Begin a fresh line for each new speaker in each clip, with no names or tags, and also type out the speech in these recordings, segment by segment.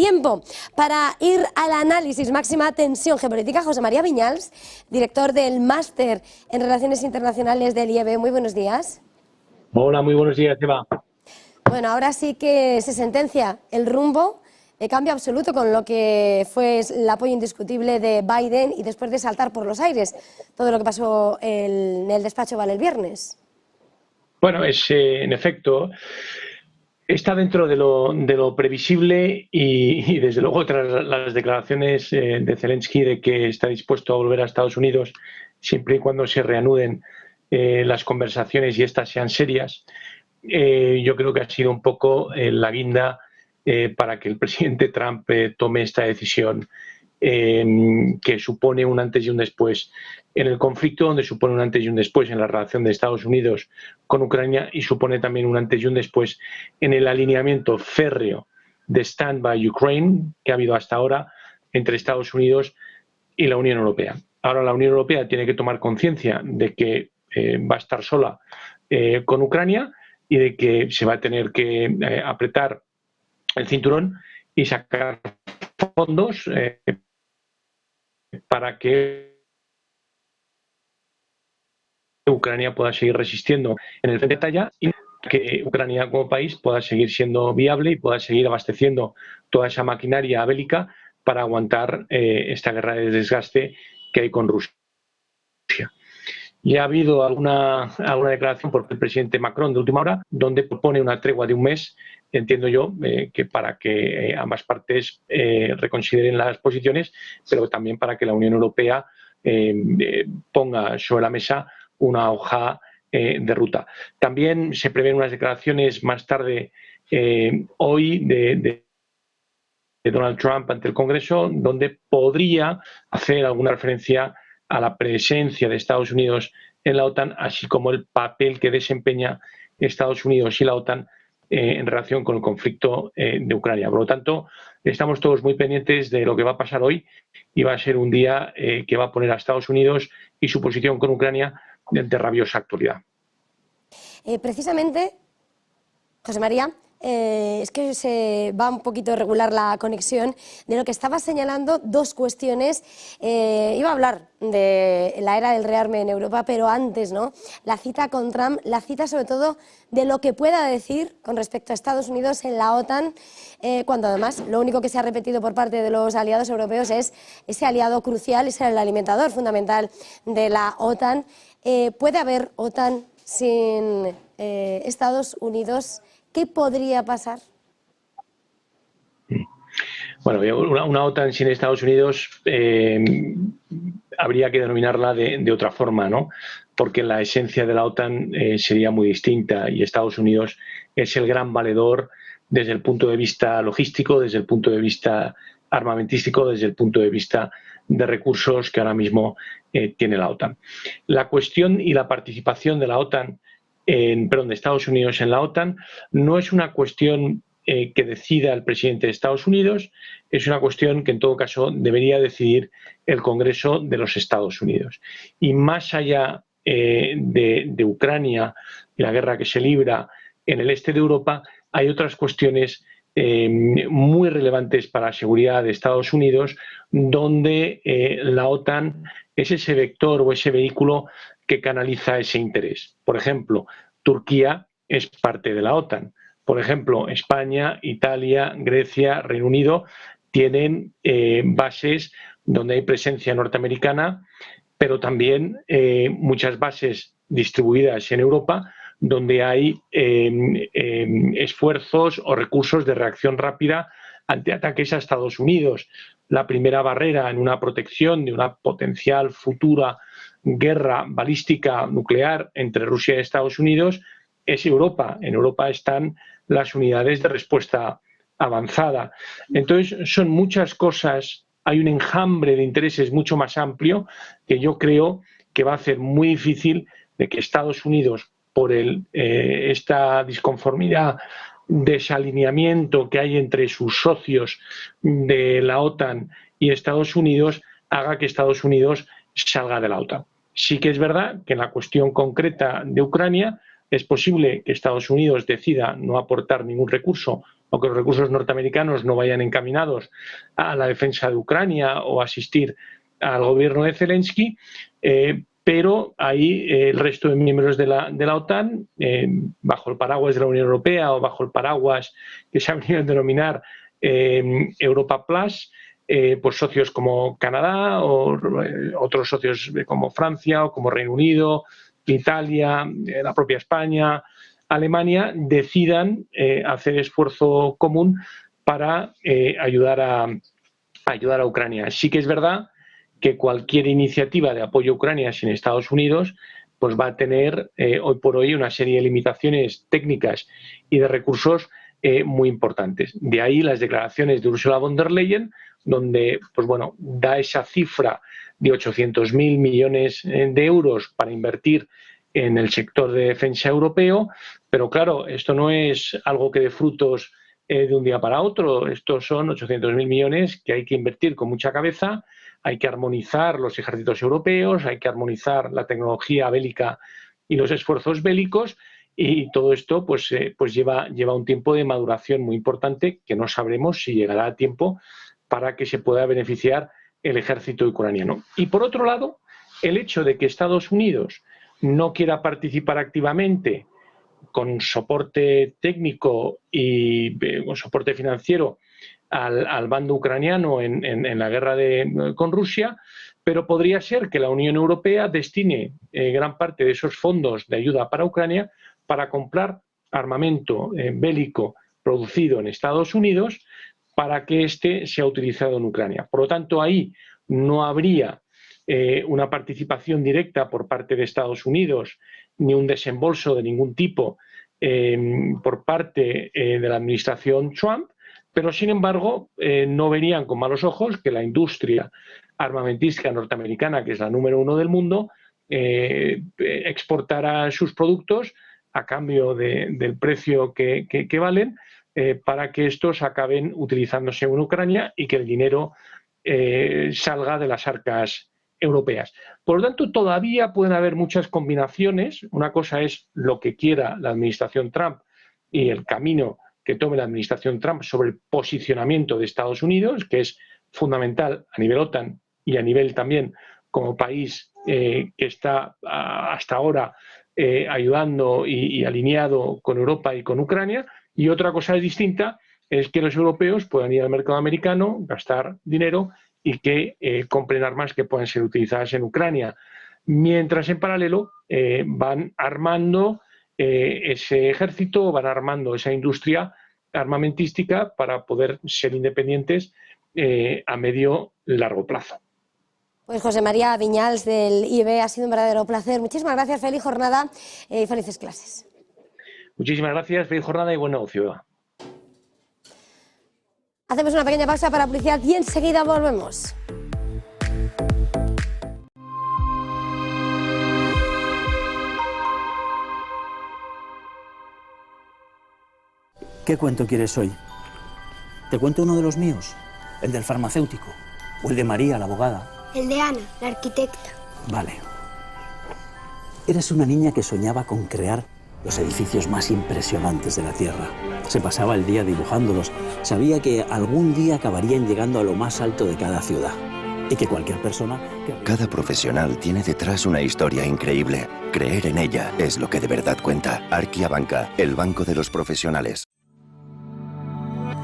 Tiempo para ir al análisis máxima tensión geopolítica. José María Viñals, director del Máster en Relaciones Internacionales del IEB. Muy buenos días.
Hola, muy buenos días, Eva.
Bueno, ahora sí que se sentencia el rumbo, cambio absoluto con lo que fue el apoyo indiscutible de Biden y después de saltar por los aires todo lo que pasó en el despacho Oval el viernes.
Bueno, en efecto, está dentro de lo previsible y desde luego tras las declaraciones de Zelensky de que está dispuesto a volver a Estados Unidos siempre y cuando se reanuden las conversaciones y estas sean serias, yo creo que ha sido un poco la guinda para que el presidente Trump tome esta decisión que supone un antes y un después en el conflicto, donde supone un antes y un después en la relación de Estados Unidos con Ucrania y supone también un antes y un después en el alineamiento férreo de Stand by Ukraine que ha habido hasta ahora entre Estados Unidos y la Unión Europea. Ahora la Unión Europea tiene que tomar conciencia de que va a estar sola con Ucrania y de que se va a tener que apretar el cinturón y sacar fondos para que Ucrania pueda seguir resistiendo en el frente de batalla y que Ucrania como país pueda seguir siendo viable y pueda seguir abasteciendo toda esa maquinaria bélica para aguantar esta guerra de desgaste que hay con Rusia. Y ha habido alguna declaración por el presidente Macron de última hora donde propone una tregua de un mes, entiendo yo, que para que ambas partes reconsideren las posiciones, pero también para que la Unión Europea ponga sobre la mesa una hoja de ruta. También se prevén unas declaraciones más tarde hoy de Donald Trump ante el Congreso, donde podría hacer alguna referencia a la presencia de Estados Unidos en la OTAN, así como el papel que desempeña Estados Unidos y la OTAN en relación con el conflicto de Ucrania. Por lo tanto, estamos todos muy pendientes de lo que va a pasar hoy y va a ser un día que va a poner a Estados Unidos y su posición con Ucrania de rabiosa actualidad.
Precisamente, José María, es que se va un poquito irregular la conexión de lo que estaba señalando, dos cuestiones. Iba a hablar de la era del rearme en Europa, pero antes, ¿no? La cita con Trump, la cita sobre todo de lo que pueda decir con respecto a Estados Unidos en la OTAN, cuando además lo único que se ha repetido por parte de los aliados europeos es ese aliado crucial, es el alimentador fundamental de la OTAN. ¿Puede haber OTAN sin Estados Unidos? ¿Qué podría pasar?
Bueno, una OTAN sin Estados Unidos habría que denominarla de otra forma, ¿no? Porque la esencia de la OTAN sería muy distinta y Estados Unidos es el gran valedor desde el punto de vista logístico, desde el punto de vista armamentístico, desde el punto de vista de recursos que ahora mismo tiene la OTAN. La cuestión y la participación de la OTAN de Estados Unidos en la OTAN no es una cuestión que decida el presidente de Estados Unidos, es una cuestión que en todo caso debería decidir el Congreso de los Estados Unidos. Y más allá de Ucrania y la guerra que se libra en el este de Europa, hay otras cuestiones muy relevantes para la seguridad de Estados Unidos, donde la OTAN es ese vector o ese vehículo que canaliza ese interés. Por ejemplo, Turquía es parte de la OTAN. Por ejemplo, España, Italia, Grecia, Reino Unido tienen bases donde hay presencia norteamericana, pero también muchas bases distribuidas en Europa donde hay esfuerzos o recursos de reacción rápida ante ataques a Estados Unidos. La primera barrera en una protección de una potencial futura guerra balística nuclear entre Rusia y Estados Unidos es Europa. En Europa están las unidades de respuesta avanzada. Entonces, son muchas cosas, hay un enjambre de intereses mucho más amplio que yo creo que va a hacer muy difícil de que Estados Unidos, por esta disconformidad, desalineamiento que hay entre sus socios de la OTAN y Estados Unidos, haga que Estados Unidos salga de la OTAN. Sí que es verdad que en la cuestión concreta de Ucrania es posible que Estados Unidos decida no aportar ningún recurso o que los recursos norteamericanos no vayan encaminados a la defensa de Ucrania o asistir al gobierno de Zelensky, pero ahí el resto de miembros de la OTAN, bajo el paraguas de la Unión Europea o bajo el paraguas que se ha venido a denominar Europa Plus, pues socios como Canadá o otros socios como Francia o como Reino Unido, Italia, la propia España, Alemania, decidan hacer esfuerzo común para ayudar a Ucrania. Sí que es verdad que cualquier iniciativa de apoyo a Ucrania sin Estados Unidos pues va a tener hoy por hoy una serie de limitaciones técnicas y de recursos muy importantes. De ahí las declaraciones de Ursula von der Leyen, donde pues bueno, da esa cifra de 800.000 millones de euros para invertir en el sector de defensa europeo, pero claro, esto no es algo que dé frutos de un día para otro. Estos son 800.000 millones que hay que invertir con mucha cabeza. Hay que armonizar los ejércitos europeos, hay que armonizar la tecnología bélica y los esfuerzos bélicos, y todo esto pues lleva un tiempo de maduración muy importante que no sabremos si llegará a tiempo para que se pueda beneficiar el ejército ucraniano. Y por otro lado, el hecho de que Estados Unidos no quiera participar activamente con soporte técnico y con soporte financiero al bando ucraniano en la guerra con Rusia, pero podría ser que la Unión Europea destine gran parte de esos fondos de ayuda para Ucrania para comprar armamento bélico producido en Estados Unidos para que éste sea utilizado en Ucrania. Por lo tanto, ahí no habría una participación directa por parte de Estados Unidos ni un desembolso de ningún tipo por parte de la administración Trump, pero sin embargo no verían con malos ojos que la industria armamentística norteamericana, que es la número 1 del mundo, exportara sus productos a cambio del precio que valen para que estos acaben utilizándose en Ucrania y que el dinero salga de las arcas europeas. Por lo tanto, todavía pueden haber muchas combinaciones. Una cosa es lo que quiera la administración Trump y el camino que tome la administración Trump sobre el posicionamiento de Estados Unidos, que es fundamental a nivel OTAN y a nivel también como país que está hasta ahora ayudando y alineado con Europa y con Ucrania. Y otra cosa distinta es que los europeos puedan ir al mercado americano, gastar dinero y que compren armas que puedan ser utilizadas en Ucrania, mientras en paralelo van armando ese ejército, van armando esa industria armamentística para poder ser independientes a medio largo plazo.
Pues José María Viñals del IB, ha sido un verdadero placer. Muchísimas gracias, feliz jornada y felices clases.
Muchísimas gracias, feliz jornada y buen negocio.
Hacemos una pequeña pausa para publicidad y enseguida volvemos.
¿Qué cuento quieres hoy? ¿Te cuento uno de los míos? ¿El del farmacéutico? ¿O el de María, la abogada?
El de Ana, la arquitecta.
Vale. Eres una niña que soñaba con crear los edificios más impresionantes de la Tierra. Se pasaba el día dibujándolos. Sabía que algún día acabarían llegando a lo más alto de cada ciudad. Y que cualquier persona...
Cada profesional tiene detrás una historia increíble. Creer en ella es lo que de verdad cuenta. Arquia Banca, el banco de los profesionales.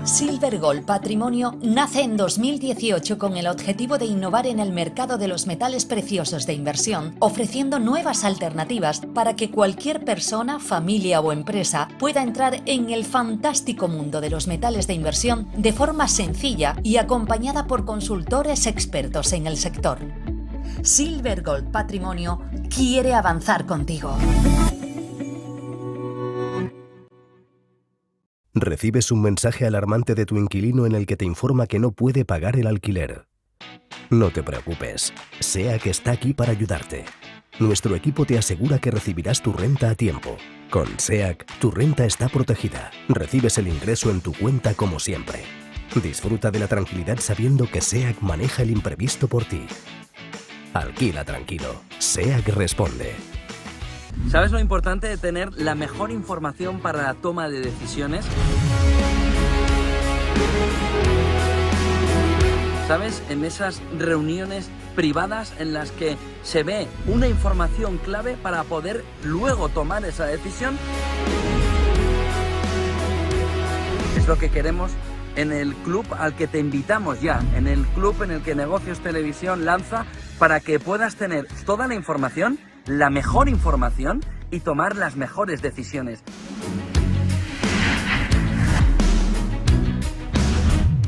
Silver Gold Patrimonio nace en 2018 con el objetivo de innovar en el mercado de los metales preciosos de inversión, ofreciendo nuevas alternativas para que cualquier persona, familia o empresa pueda entrar en el fantástico mundo de los metales de inversión de forma sencilla y acompañada por consultores expertos en el sector. Silver Gold Patrimonio quiere avanzar contigo.
Recibes un mensaje alarmante de tu inquilino en el que te informa que no puede pagar el alquiler. No te preocupes, SEAC está aquí para ayudarte. Nuestro equipo te asegura que recibirás tu renta a tiempo. Con SEAC, tu renta está protegida. Recibes el ingreso en tu cuenta como siempre. Disfruta de la tranquilidad sabiendo que SEAC maneja el imprevisto por ti. Alquila tranquilo. SEAC responde.
¿Sabes lo importante de tener la mejor información para la toma de decisiones? ¿Sabes? En esas reuniones privadas en las que se ve una información clave para poder luego tomar esa decisión. Es lo que queremos en el club al que te invitamos ya, en el club en el que Negocios Televisión lanza para que puedas tener toda la información, la mejor información y tomar las mejores decisiones.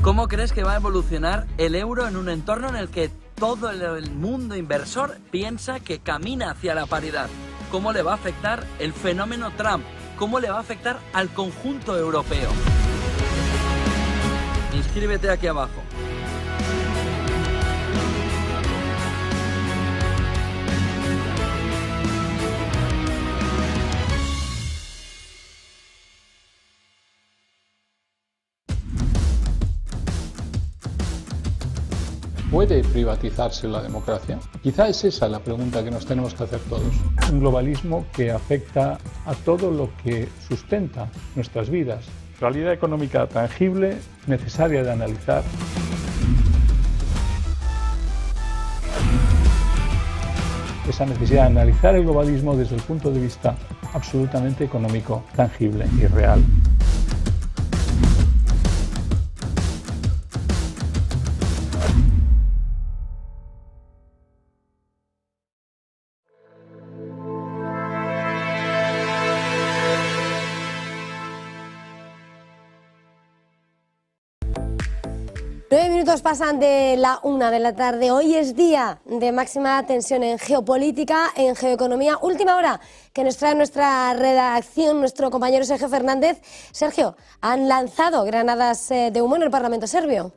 ¿Cómo crees que va a evolucionar el euro en un entorno en el que todo el mundo inversor piensa que camina hacia la paridad? ¿Cómo le va a afectar el fenómeno Trump? ¿Cómo le va a afectar al conjunto europeo? Inscríbete aquí abajo.
¿Puede privatizarse la democracia? Quizá es esa la pregunta que nos tenemos que hacer todos. Un globalismo que afecta a todo lo que sustenta nuestras vidas. Realidad económica tangible, necesaria de analizar. Esa necesidad de analizar el globalismo desde el punto de vista absolutamente económico, tangible y real.
Minutos pasan de la 1 de la tarde. Hoy es día de máxima tensión en geopolítica, en geoeconomía. Última hora que nos trae nuestra redacción, nuestro compañero Sergio Fernández. Sergio, han lanzado granadas de humo en el Parlamento serbio.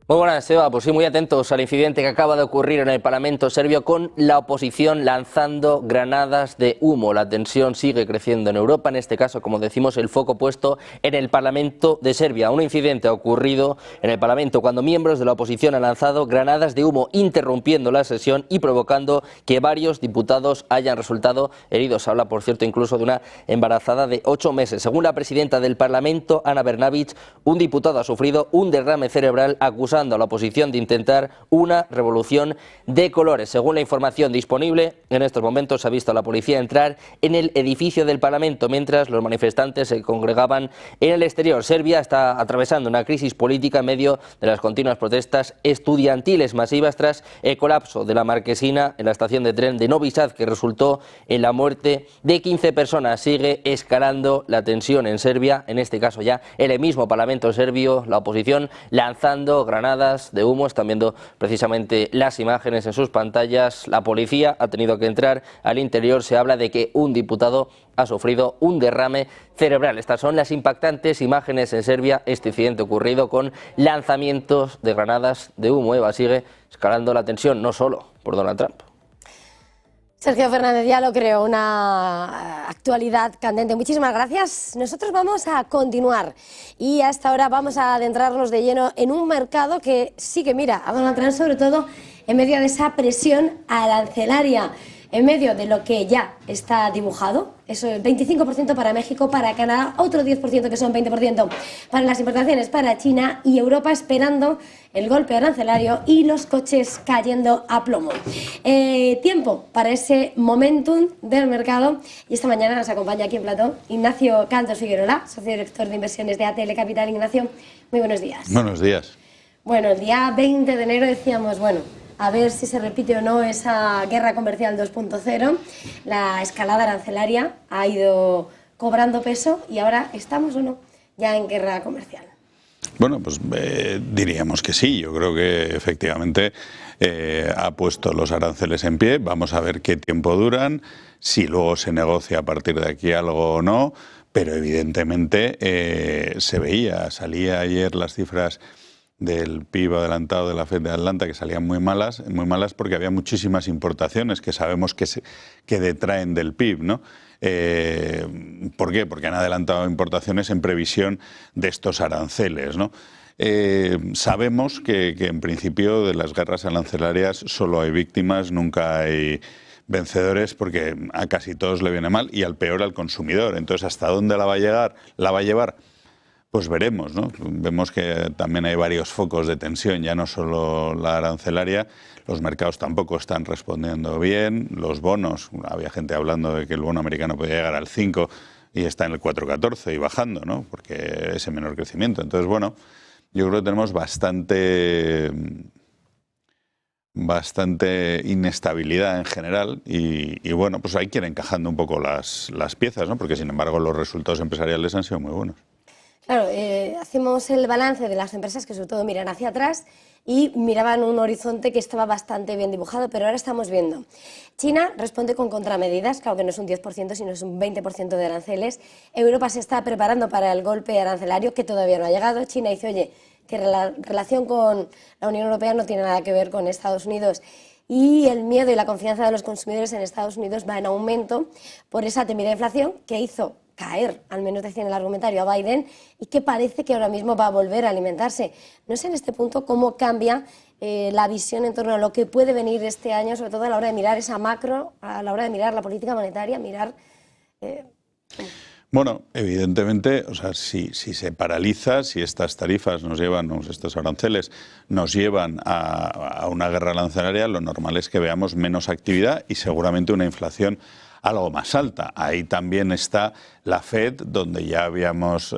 Muy buenas, Eva. Pues sí, muy atentos al incidente que acaba de ocurrir en el Parlamento serbio con la oposición lanzando granadas de humo. La tensión sigue creciendo en Europa, en este caso, como decimos, el foco puesto en el Parlamento de Serbia. Un incidente ha ocurrido en el Parlamento cuando miembros de la oposición han lanzado granadas de humo, interrumpiendo la sesión y provocando que varios diputados hayan resultado heridos. Habla, por cierto, incluso de una embarazada de 8 meses. Según la presidenta del Parlamento, Ana Brnabić, un diputado ha sufrido un derrame cerebral acusando a la oposición de intentar una revolución de colores. Según la información disponible, en estos momentos se ha visto a la policía entrar en el edificio del Parlamento mientras los manifestantes se congregaban en el exterior. Serbia está atravesando una crisis política en medio de las continuas protestas estudiantiles masivas tras el colapso de la marquesina en la estación de tren de Novi Sad, que resultó en la muerte de 15 personas. Sigue escalando la tensión en Serbia, en este caso ya en el mismo Parlamento serbio, la oposición lanzando granadas de humo. Están viendo precisamente las imágenes en sus pantallas. La policía ha tenido que entrar al interior. Se habla de que un diputado ha sufrido un derrame cerebral. Estas son las impactantes imágenes en Serbia. Este incidente ocurrido con lanzamientos de granadas de humo. Eva, sigue escalando la tensión, no solo por Donald Trump.
Sergio Fernández, ya lo creo, una actualidad candente. Muchísimas gracias. Nosotros vamos a continuar y hasta ahora vamos a adentrarnos de lleno en un mercado que sí que mira a Donald Trump, sobre todo en medio de esa presión arancelaria, en medio de lo que ya está dibujado. Eso es 25% para México, para Canadá, otro 10% que son 20% para las importaciones para China y Europa, esperando el golpe arancelario y los coches cayendo a plomo. Tiempo para ese momentum del mercado, y esta mañana nos acompaña aquí en plató Ignacio Cantos Figuerola, socio director de inversiones de ATL Capital. Ignacio, muy buenos días.
Buenos días.
Bueno, el día 20 de enero decíamos, bueno, a ver si se repite o no esa guerra comercial 2.0. La escalada arancelaria ha ido cobrando peso y ahora estamos o no ya en guerra comercial.
Bueno, pues diríamos que sí. Yo creo que efectivamente ha puesto los aranceles en pie. Vamos a ver qué tiempo duran, si luego se negocia a partir de aquí algo o no, pero evidentemente se veía, salía ayer las cifras del PIB adelantado de la FED de Atlanta, que salían muy malas porque había muchísimas importaciones que sabemos que detraen del PIB, ¿no? ¿Por qué? Porque han adelantado importaciones en previsión de estos aranceles, ¿no? Sabemos que en principio de las guerras arancelarias solo hay víctimas, nunca hay vencedores, porque a casi todos le viene mal y al peor al consumidor. Entonces, ¿hasta dónde la va a llevar? pues veremos, ¿no? Vemos que también hay varios focos de tensión, ya no solo la arancelaria, los mercados tampoco están respondiendo bien, los bonos, había gente hablando de que el bono americano podía llegar al 5 y está en el 4,14 y bajando, ¿no? Porque ese menor crecimiento. Entonces, bueno, yo creo que tenemos bastante inestabilidad en general y bueno, pues hay que ir encajando un poco las piezas, ¿no? Porque sin embargo los resultados empresariales han sido muy buenos.
Claro, hacemos el balance de las empresas que sobre todo miran hacia atrás y miraban un horizonte que estaba bastante bien dibujado, pero ahora estamos viendo. China responde con contramedidas, claro que no es un 10%, sino es un 20% de aranceles. Europa se está preparando para el golpe arancelario que todavía no ha llegado. China dice, oye, que la relación con la Unión Europea no tiene nada que ver con Estados Unidos. Y el miedo y la confianza de los consumidores en Estados Unidos va en aumento por esa temida inflación que hizo caer, al menos decía en el argumentario, a Biden y que parece que ahora mismo va a volver a alimentarse. No sé en este punto cómo cambia la visión en torno a lo que puede venir este año, sobre todo a la hora de mirar esa macro, a la hora de mirar la política monetaria, mirar...
Bueno, evidentemente, o sea, si se paraliza, si estas tarifas nos llevan, estos aranceles nos llevan a una guerra arancelaria, lo normal es que veamos menos actividad y seguramente una inflación algo más alta. Ahí también está la Fed, donde ya habíamos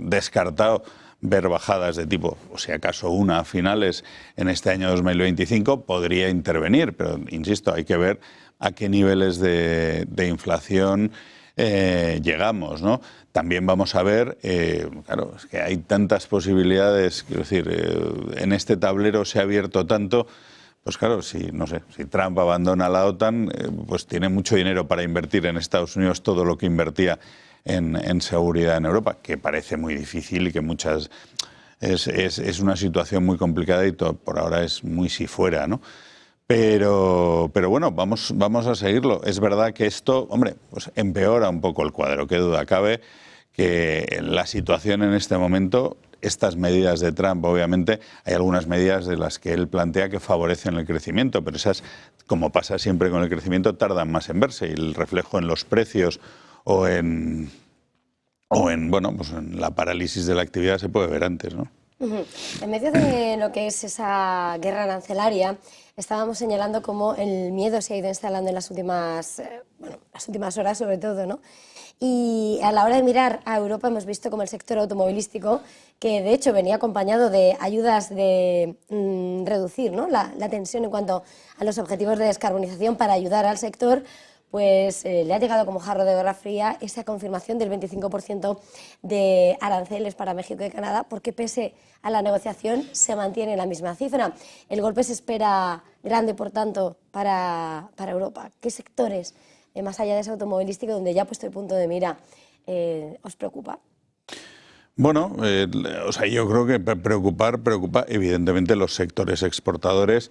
descartado ver bajadas de tipo, o si acaso una a finales en este año 2025, podría intervenir, pero insisto, hay que ver a qué niveles de inflación llegamos, ¿no? También vamos a ver, claro, es que hay tantas posibilidades, quiero decir, en este tablero se ha abierto tanto. Pues claro, si Trump abandona la OTAN, pues tiene mucho dinero para invertir en Estados Unidos todo lo que invertía en seguridad en Europa, que parece muy difícil y que es una situación muy complicada y todo, por ahora es muy si fuera, ¿no? Pero bueno, vamos a seguirlo. Es verdad que esto, hombre, pues empeora un poco el cuadro, qué duda cabe que la situación en este momento... Estas medidas de Trump, obviamente, hay algunas medidas de las que él plantea que favorecen el crecimiento, pero esas, como pasa siempre con el crecimiento, tardan más en verse y el reflejo en los precios o en la parálisis de la actividad se puede ver antes, ¿no?
En medio de lo que es esa guerra arancelaria, estábamos señalando cómo el miedo se ha ido instalando en las últimas horas, sobre todo, ¿no? Y a la hora de mirar a Europa hemos visto como el sector automovilístico, que de hecho venía acompañado de ayudas de reducir, ¿no?, la tensión en cuanto a los objetivos de descarbonización para ayudar al sector, pues le ha llegado como jarro de guerra fría esa confirmación del 25% de aranceles para México y Canadá, porque pese a la negociación se mantiene la misma cifra. El golpe se espera grande, por tanto, para Europa. ¿Qué sectores, más allá de ese automovilístico, donde ya ha puesto el punto de mira, os preocupa?
Bueno, yo creo que preocupa evidentemente los sectores exportadores.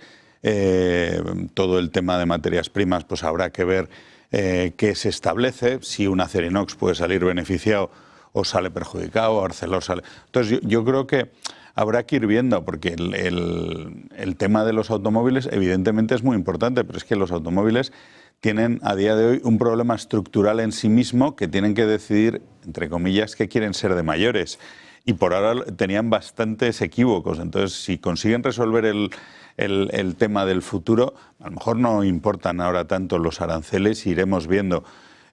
Todo el tema de materias primas, pues habrá que ver qué se establece, si un Acerinox puede salir beneficiado o sale perjudicado, o Arcelor sale... Entonces yo creo que habrá que ir viendo, porque el tema de los automóviles evidentemente es muy importante, pero es que los automóviles tienen a día de hoy un problema estructural en sí mismo que tienen que decidir, entre comillas, qué quieren ser de mayores. Y por ahora tenían bastantes equívocos. Entonces, si consiguen resolver el tema del futuro, a lo mejor no importan ahora tanto los aranceles, iremos viendo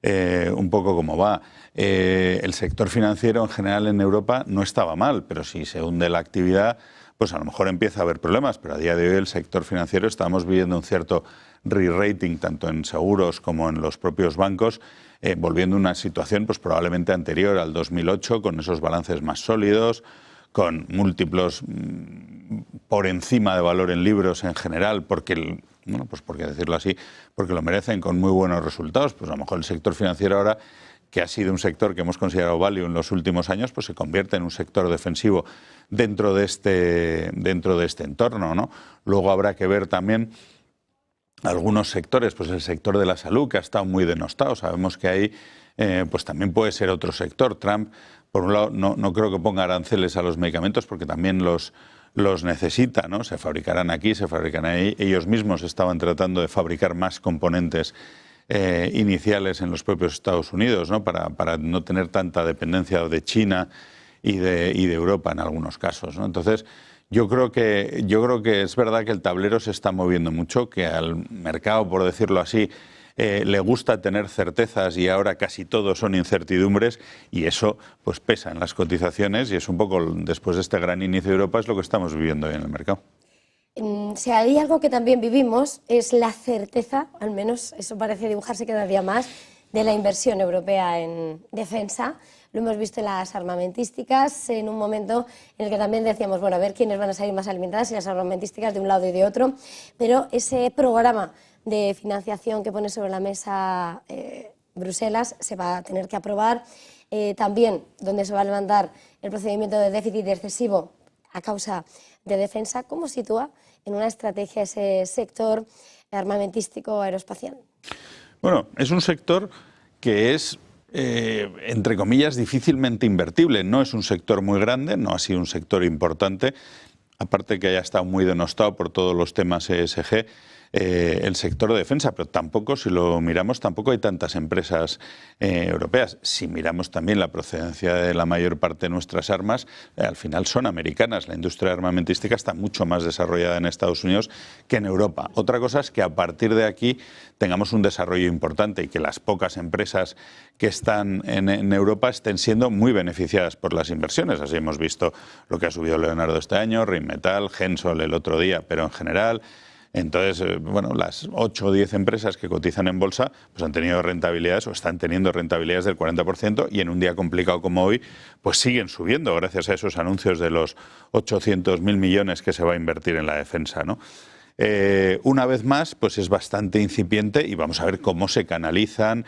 un poco cómo va. El sector financiero en general en Europa no estaba mal, pero si se hunde la actividad, pues a lo mejor empieza a haber problemas. Pero a día de hoy el sector financiero estamos viviendo un cierto re-rating, tanto en seguros como en los propios bancos, volviendo a una situación pues probablemente anterior al 2008, con esos balances más sólidos, con múltiplos por encima de valor en libros en general, porque decirlo así, porque lo merecen, con muy buenos resultados. Pues a lo mejor el sector financiero ahora, que ha sido un sector que hemos considerado value en los últimos años, pues se convierte en un sector defensivo dentro de este entorno, ¿no? Luego habrá que ver también algunos sectores, pues el sector de la salud, que ha estado muy denostado. Sabemos que ahí pues también puede ser otro sector. Trump, por un lado, no creo que ponga aranceles a los medicamentos, porque también los necesita, ¿no? Se fabricarán aquí, se fabricarán ahí. Ellos mismos estaban tratando de fabricar más componentes iniciales en los propios Estados Unidos, ¿no? Para no tener tanta dependencia de China y de Europa en algunos casos, ¿no? Entonces, yo creo que es verdad que el tablero se está moviendo mucho, que al mercado, por decirlo así, le gusta tener certezas y ahora casi todo son incertidumbres y eso pues pesa en las cotizaciones y es un poco, después de este gran inicio de Europa, es lo que estamos viviendo hoy en el mercado.
Si hay algo que también vivimos es la certeza, al menos eso parece dibujarse cada día más, de la inversión europea en defensa. Lo hemos visto en las armamentísticas, en un momento en el que también decíamos, bueno, a ver quiénes van a salir más alimentadas, y las armamentísticas de un lado y de otro, pero ese programa de financiación que pone sobre la mesa Bruselas se va a tener que aprobar. También donde se va a levantar el procedimiento de déficit excesivo a causa de defensa. ¿Cómo sitúa en una estrategia ese sector armamentístico aeroespacial?
Bueno, es un sector que es, entre comillas, difícilmente invertible. No es un sector muy grande, no ha sido un sector importante, aparte que haya estado muy denostado por todos los temas ESG, el sector de defensa, pero tampoco, si lo miramos, tampoco hay tantas empresas europeas. Si miramos también la procedencia de la mayor parte de nuestras armas, al final son americanas. La industria armamentística está mucho más desarrollada en Estados Unidos que en Europa. Otra cosa es que a partir de aquí tengamos un desarrollo importante y que las pocas empresas que están en Europa estén siendo muy beneficiadas por las inversiones. Así hemos visto lo que ha subido Leonardo este año, Rheinmetall, Hensoldt el otro día, pero en general. Entonces, bueno, las 8 o 10 empresas que cotizan en bolsa pues han tenido rentabilidades o están teniendo rentabilidades del 40% y en un día complicado como hoy pues siguen subiendo gracias a esos anuncios de los 800.000 millones que se va a invertir en la defensa, ¿no? Una vez más, pues es bastante incipiente y vamos a ver cómo se canalizan,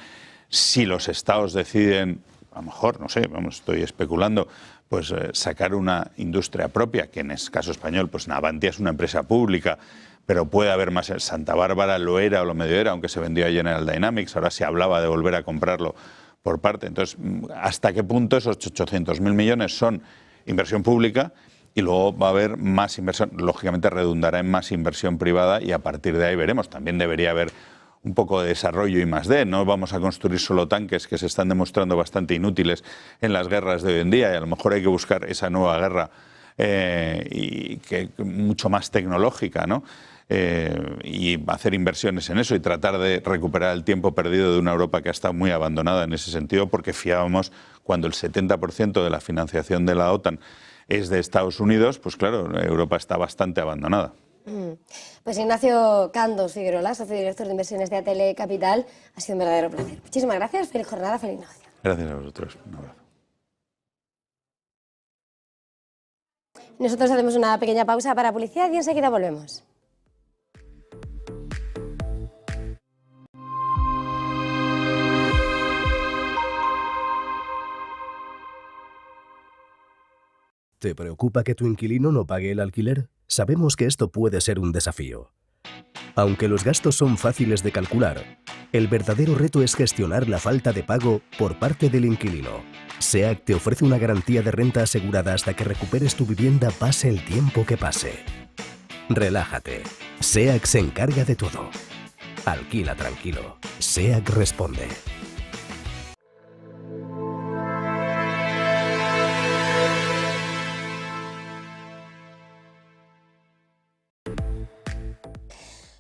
si los estados deciden, a lo mejor, no sé, vamos, estoy especulando, pues sacar una industria propia, que en el caso español, pues Navantia es una empresa pública, pero puede haber más. Santa Bárbara lo era o lo medio era, aunque se vendió a General Dynamics, ahora se hablaba de volver a comprarlo por parte. Entonces, ¿hasta qué punto esos 800.000 millones son inversión pública? Y luego va a haber más inversión, lógicamente redundará en más inversión privada y a partir de ahí veremos. También debería haber un poco de desarrollo I+D, no vamos a construir solo tanques que se están demostrando bastante inútiles en las guerras de hoy en día y a lo mejor hay que buscar esa nueva guerra y que mucho más tecnológica, ¿no? Y hacer inversiones en eso y tratar de recuperar el tiempo perdido de una Europa que ha estado muy abandonada en ese sentido, porque fiábamos cuando el 70% de la financiación de la OTAN es de Estados Unidos, pues claro, Europa está bastante abandonada.
Pues Ignacio Candos Figuerola, socio director de inversiones de ATL Capital, ha sido un verdadero placer. Muchísimas gracias, feliz jornada, feliz negocio.
Gracias a vosotros, un abrazo.
Nosotros hacemos una pequeña pausa para publicidad y enseguida volvemos.
¿Te preocupa que tu inquilino no pague el alquiler? Sabemos que esto puede ser un desafío. Aunque los gastos son fáciles de calcular, el verdadero reto es gestionar la falta de pago por parte del inquilino. SEAC te ofrece una garantía de renta asegurada hasta que recuperes tu vivienda pase el tiempo que pase. Relájate. SEAC se encarga de todo. Alquila tranquilo. SEAC responde.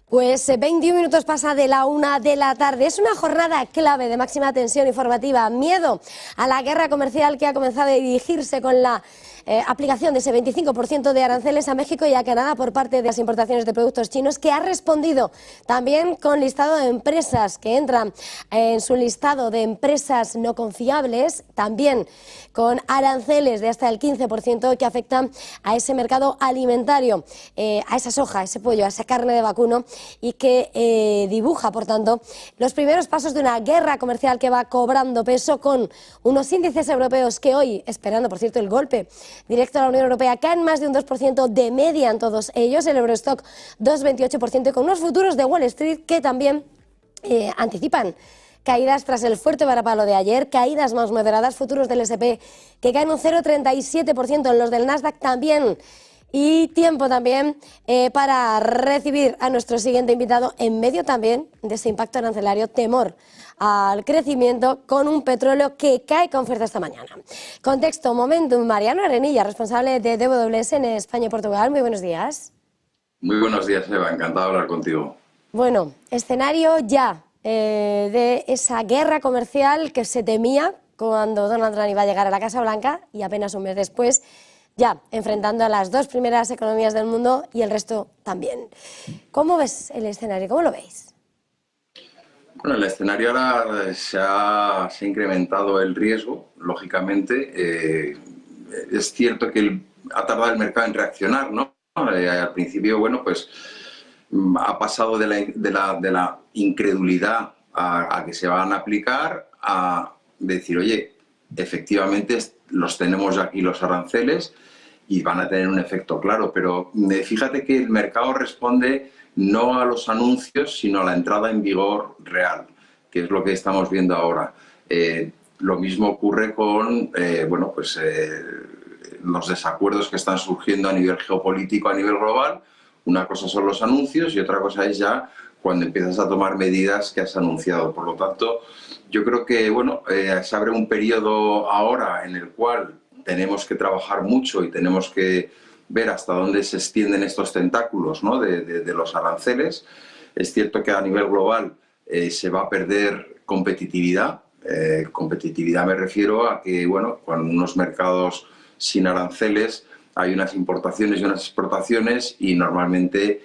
Pues 21 minutos pasa de la 1 de la tarde. Es una jornada clave de máxima tensión informativa. Miedo a la guerra comercial que ha comenzado a dirigirse con la aplicación de ese 25% de aranceles a México y a Canadá por parte de las importaciones de productos chinos, que ha respondido también con listado de empresas que entran en su listado de empresas no confiables, también con aranceles de hasta el 15% que afectan a ese mercado alimentario, a esa soja, a ese pollo, a esa carne de vacuno, y que dibuja, por tanto, los primeros pasos de una guerra comercial que va cobrando peso, con unos índices europeos que hoy, esperando, por cierto, el golpe directo a la Unión Europea, caen más de un 2% de media en todos ellos, el Eurostock 2,28%, y con unos futuros de Wall Street que también anticipan caídas tras el fuerte varapalo de ayer, caídas más moderadas, futuros del S&P que caen un 0,37%, en los del Nasdaq también Y tiempo también para recibir a nuestro siguiente invitado en medio también de ese impacto arancelario, temor al crecimiento con un petróleo que cae con fuerza esta mañana. Contexto, momentum, Mariano Arenilla, responsable de DWS en España y Portugal. Muy buenos días.
Muy buenos días, Eva. Encantado de hablar contigo.
Bueno, escenario ya de esa guerra comercial que se temía cuando Donald Trump iba a llegar a la Casa Blanca y apenas un mes después ya enfrentando a las dos primeras economías del mundo y el resto también. ¿Cómo ves el escenario? ¿Cómo lo veis?
Bueno, el escenario ahora se ha incrementado el riesgo, lógicamente. Es cierto que ha tardado el mercado en reaccionar, ¿no? Al principio, bueno, pues ha pasado de la incredulidad a que se van a aplicar a decir, oye, efectivamente los tenemos aquí los aranceles y van a tener un efecto claro, pero fíjate que el mercado responde no a los anuncios, sino a la entrada en vigor real, que es lo que estamos viendo ahora. Lo mismo ocurre con bueno, pues, los desacuerdos que están surgiendo a nivel geopolítico, a nivel global. Una cosa son los anuncios y otra cosa es ya cuando empiezas a tomar medidas que has anunciado. Por lo tanto, yo creo que bueno, se abre un periodo ahora en el cual tenemos que trabajar mucho y tenemos que ver hasta dónde se extienden estos tentáculos, ¿no? de los aranceles. Es cierto que a nivel global se va a perder competitividad. Competitividad me refiero a que, bueno, con unos mercados sin aranceles hay unas importaciones y unas exportaciones y normalmente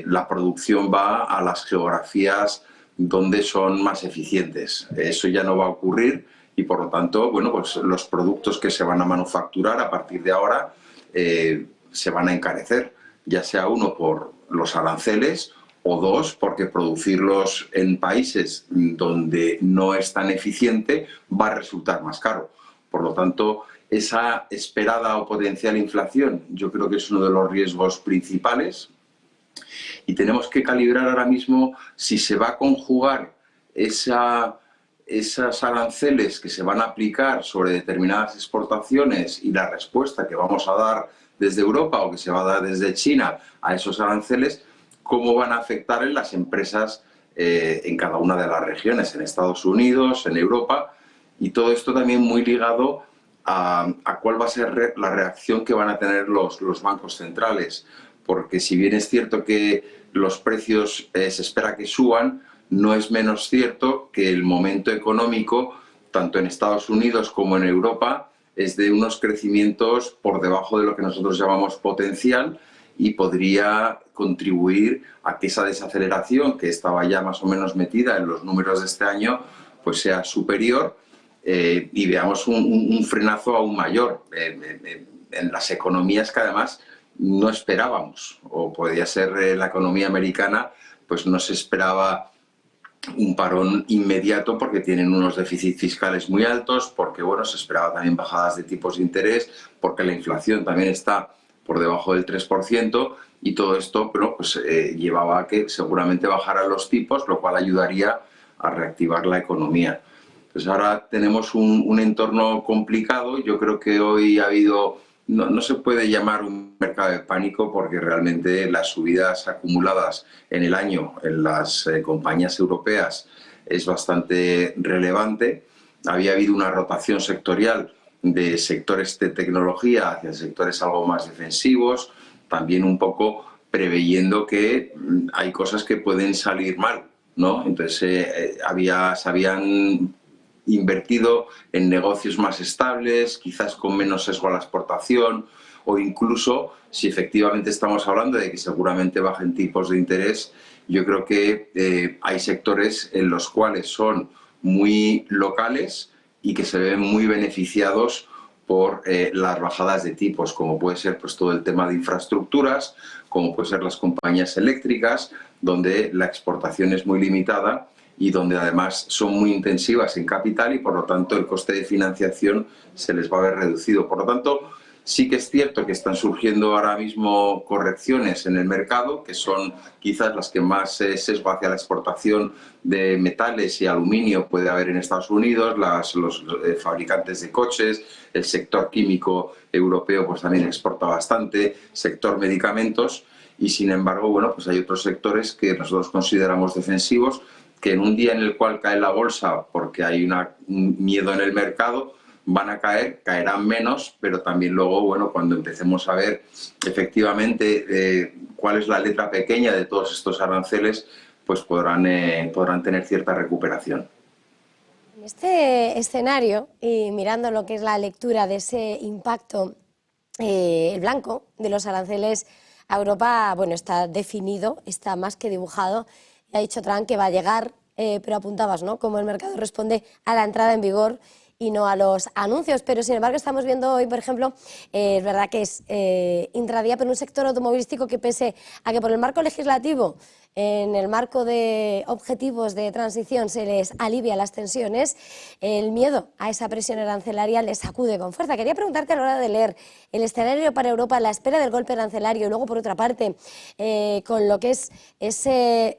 la producción va a las geografías donde son más eficientes. Eso ya no va a ocurrir y, por lo tanto, bueno, pues los productos que se van a manufacturar a partir de ahora se van a encarecer, ya sea uno por los aranceles o dos porque producirlos en países donde no es tan eficiente va a resultar más caro. Por lo tanto, esa esperada o potencial inflación yo creo que es uno de los riesgos principales y tenemos que calibrar ahora mismo si se va a conjugar esos aranceles que se van a aplicar sobre determinadas exportaciones y la respuesta que vamos a dar desde Europa o que se va a dar desde China a esos aranceles, cómo van a afectar en las empresas en cada una de las regiones, en Estados Unidos, en Europa, y todo esto también muy ligado a cuál va a ser la reacción que van a tener los bancos centrales, porque si bien es cierto que los precios se espera que suban, no es menos cierto que el momento económico, tanto en Estados Unidos como en Europa, es de unos crecimientos por debajo de lo que nosotros llamamos potencial y podría contribuir a que esa desaceleración, que estaba ya más o menos metida en los números de este año, pues sea superior y veamos un frenazo aún mayor en las economías que además no esperábamos, o podría ser la economía americana, pues no se esperaba un parón inmediato porque tienen unos déficits fiscales muy altos, porque bueno, se esperaba también bajadas de tipos de interés, porque la inflación también está por debajo del 3% y todo esto bueno, pues, llevaba a que seguramente bajaran los tipos, lo cual ayudaría a reactivar la economía. Entonces ahora tenemos un entorno complicado. Yo creo que hoy ha habido, no se puede llamar un mercado de pánico porque realmente las subidas acumuladas en el año en las compañías europeas es bastante relevante. Había habido una rotación sectorial de sectores de tecnología hacia sectores algo más defensivos, también un poco preveyendo que hay cosas que pueden salir mal, ¿no? Entonces se habían invertido en negocios más estables, quizás con menos sesgo a la exportación, o incluso, si efectivamente estamos hablando de que seguramente bajen tipos de interés, yo creo que hay sectores en los cuales son muy locales y que se ven muy beneficiados por las bajadas de tipos, como puede ser pues, todo el tema de infraestructuras, como puede ser las compañías eléctricas, donde la exportación es muy limitada y donde además son muy intensivas en capital y por lo tanto el coste de financiación se les va a ver reducido. Por lo tanto, Sí que es cierto que están surgiendo ahora mismo correcciones en el mercado, que son quizás las que más sesgo hacia la exportación de metales y aluminio puede haber en Estados Unidos, los fabricantes de coches, el sector químico europeo pues también exporta bastante, sector medicamentos, y sin embargo, bueno, pues hay otros sectores que nosotros consideramos defensivos, que en un día en el cual cae la bolsa porque hay un miedo en el mercado, van a caer, caerán menos, pero también luego, bueno, cuando empecemos a ver efectivamente cuál es la letra pequeña de todos estos aranceles, pues podrán tener cierta recuperación.
En este escenario, y mirando lo que es la lectura de ese impacto, el blanco de los aranceles a Europa, bueno, está definido, está más que dibujado. Ha dicho Trump que va a llegar, pero apuntabas, ¿no?, cómo el mercado responde a la entrada en vigor y no a los anuncios, pero sin embargo estamos viendo hoy, por ejemplo, es verdad que es intradía, pero un sector automovilístico que, pese a que por el marco legislativo, en el marco de objetivos de transición, se les alivia las tensiones, el miedo a esa presión arancelaria les sacude con fuerza. Quería preguntarte, a la hora de leer el escenario para Europa, la espera del golpe arancelario, y luego, por otra parte, con lo que es ese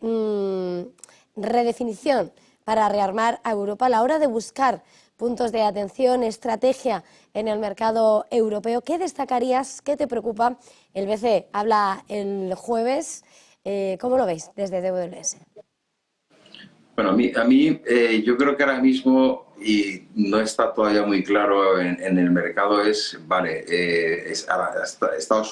redefinición para rearmar a Europa a la hora de buscar puntos de atención, estrategia en el mercado europeo. ¿Qué destacarías? ¿Qué te preocupa? El BCE habla el jueves. ¿Cómo lo veis desde DWS?
Bueno, a mí yo creo que ahora mismo, y no está todavía muy claro en el mercado, Estados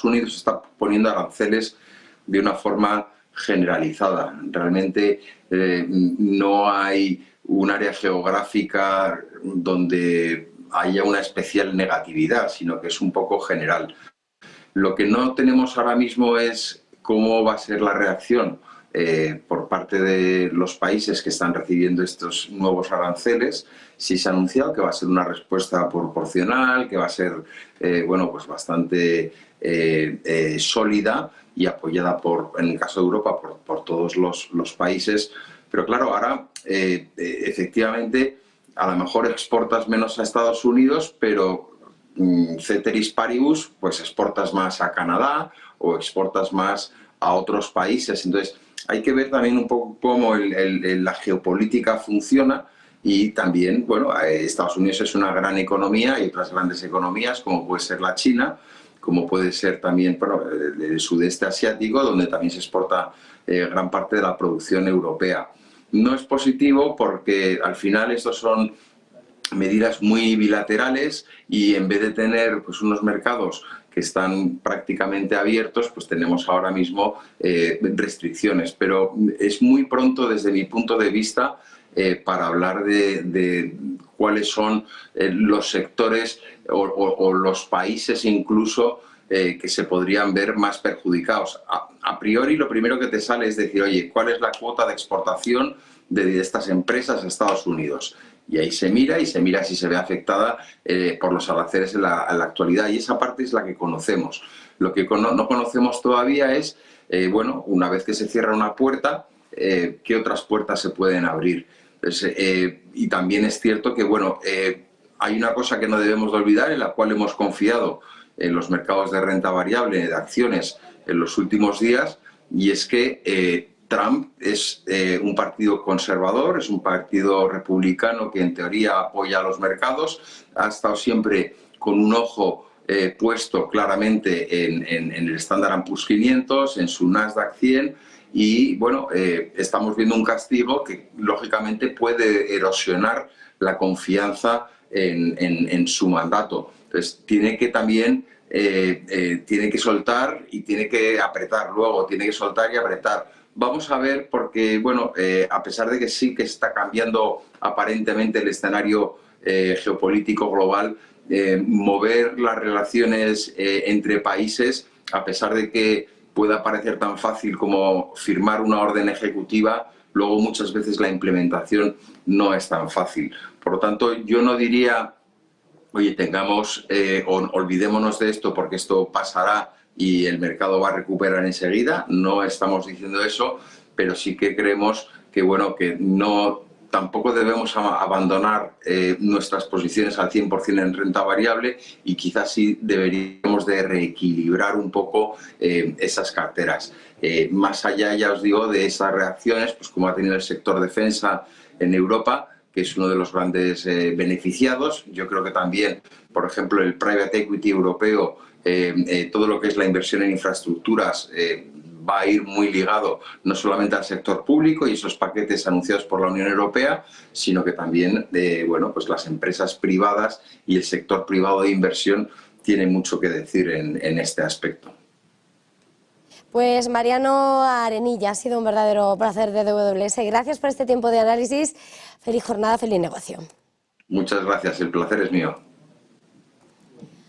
Unidos está poniendo aranceles de una forma generalizada. Realmente no hay un área geográfica donde haya una especial negatividad, sino que es un poco general. Lo que no tenemos ahora mismo es cómo va a ser la reacción por parte de los países que están recibiendo estos nuevos aranceles. Sí se ha anunciado que va a ser una respuesta proporcional, que va a ser pues bastante sólida y apoyada en el caso de Europa, por todos los países. Pero claro, ahora efectivamente a lo mejor exportas menos a Estados Unidos, pero ceteris paribus, pues exportas más a Canadá o exportas más a otros países. Entonces hay que ver también un poco cómo la geopolítica funciona, y también, bueno, Estados Unidos es una gran economía y otras grandes economías, como puede ser la China, como puede ser también el sudeste asiático, donde también se exporta gran parte de la producción europea. No es positivo porque al final estos son medidas muy bilaterales, y en vez de tener pues unos mercados que están prácticamente abiertos, pues tenemos ahora mismo restricciones. Pero es muy pronto, desde mi punto de vista, para hablar de cuáles son los sectores o los países incluso que se podrían ver más perjudicados. A priori, lo primero que te sale es decir, oye, ¿cuál es la cuota de exportación de estas empresas a Estados Unidos? Y ahí se mira si se ve afectada por los aranceles en la actualidad, y esa parte es la que conocemos. Lo que no conocemos todavía es, bueno, una vez que se cierra una puerta, ¿qué otras puertas se pueden abrir? Y también es cierto que, bueno, hay una cosa que no debemos de olvidar, en la cual hemos confiado en los mercados de renta variable, de acciones, en los últimos días, y es que Trump es un partido conservador, es un partido republicano que en teoría apoya a los mercados, ha estado siempre con un ojo puesto claramente en el Standard & Poor's 500, en su Nasdaq 100, y bueno, estamos viendo un castigo que lógicamente puede erosionar la confianza en su mandato. Entonces tiene que también tiene que soltar y tiene que apretar, luego tiene que soltar y apretar. Vamos a ver, porque bueno, a pesar de que sí que está cambiando aparentemente el escenario geopolítico global, mover las relaciones entre países, a pesar de que pueda parecer tan fácil como firmar una orden ejecutiva, luego muchas veces la implementación no es tan fácil. Por lo tanto, yo no diría, oye, olvidémonos de esto porque esto pasará y el mercado va a recuperar enseguida. No estamos diciendo eso, pero sí que creemos que, bueno, que no tampoco debemos abandonar nuestras posiciones al 100% en renta variable y quizás sí deberíamos de reequilibrar un poco esas carteras. Más allá, ya os digo, de esas reacciones, pues como ha tenido el sector defensa en Europa, que es uno de los grandes beneficiados. Yo creo que también, por ejemplo, el private equity europeo, todo lo que es la inversión en infraestructuras, va a ir muy ligado no solamente al sector público y esos paquetes anunciados por la Unión Europea, sino que también bueno, pues las empresas privadas y el sector privado de inversión tienen mucho que decir en este aspecto.
Pues Mariano Arenilla, ha sido un verdadero placer de DWS. Gracias por este tiempo de análisis. Feliz jornada, feliz negocio.
Muchas gracias, el placer es mío.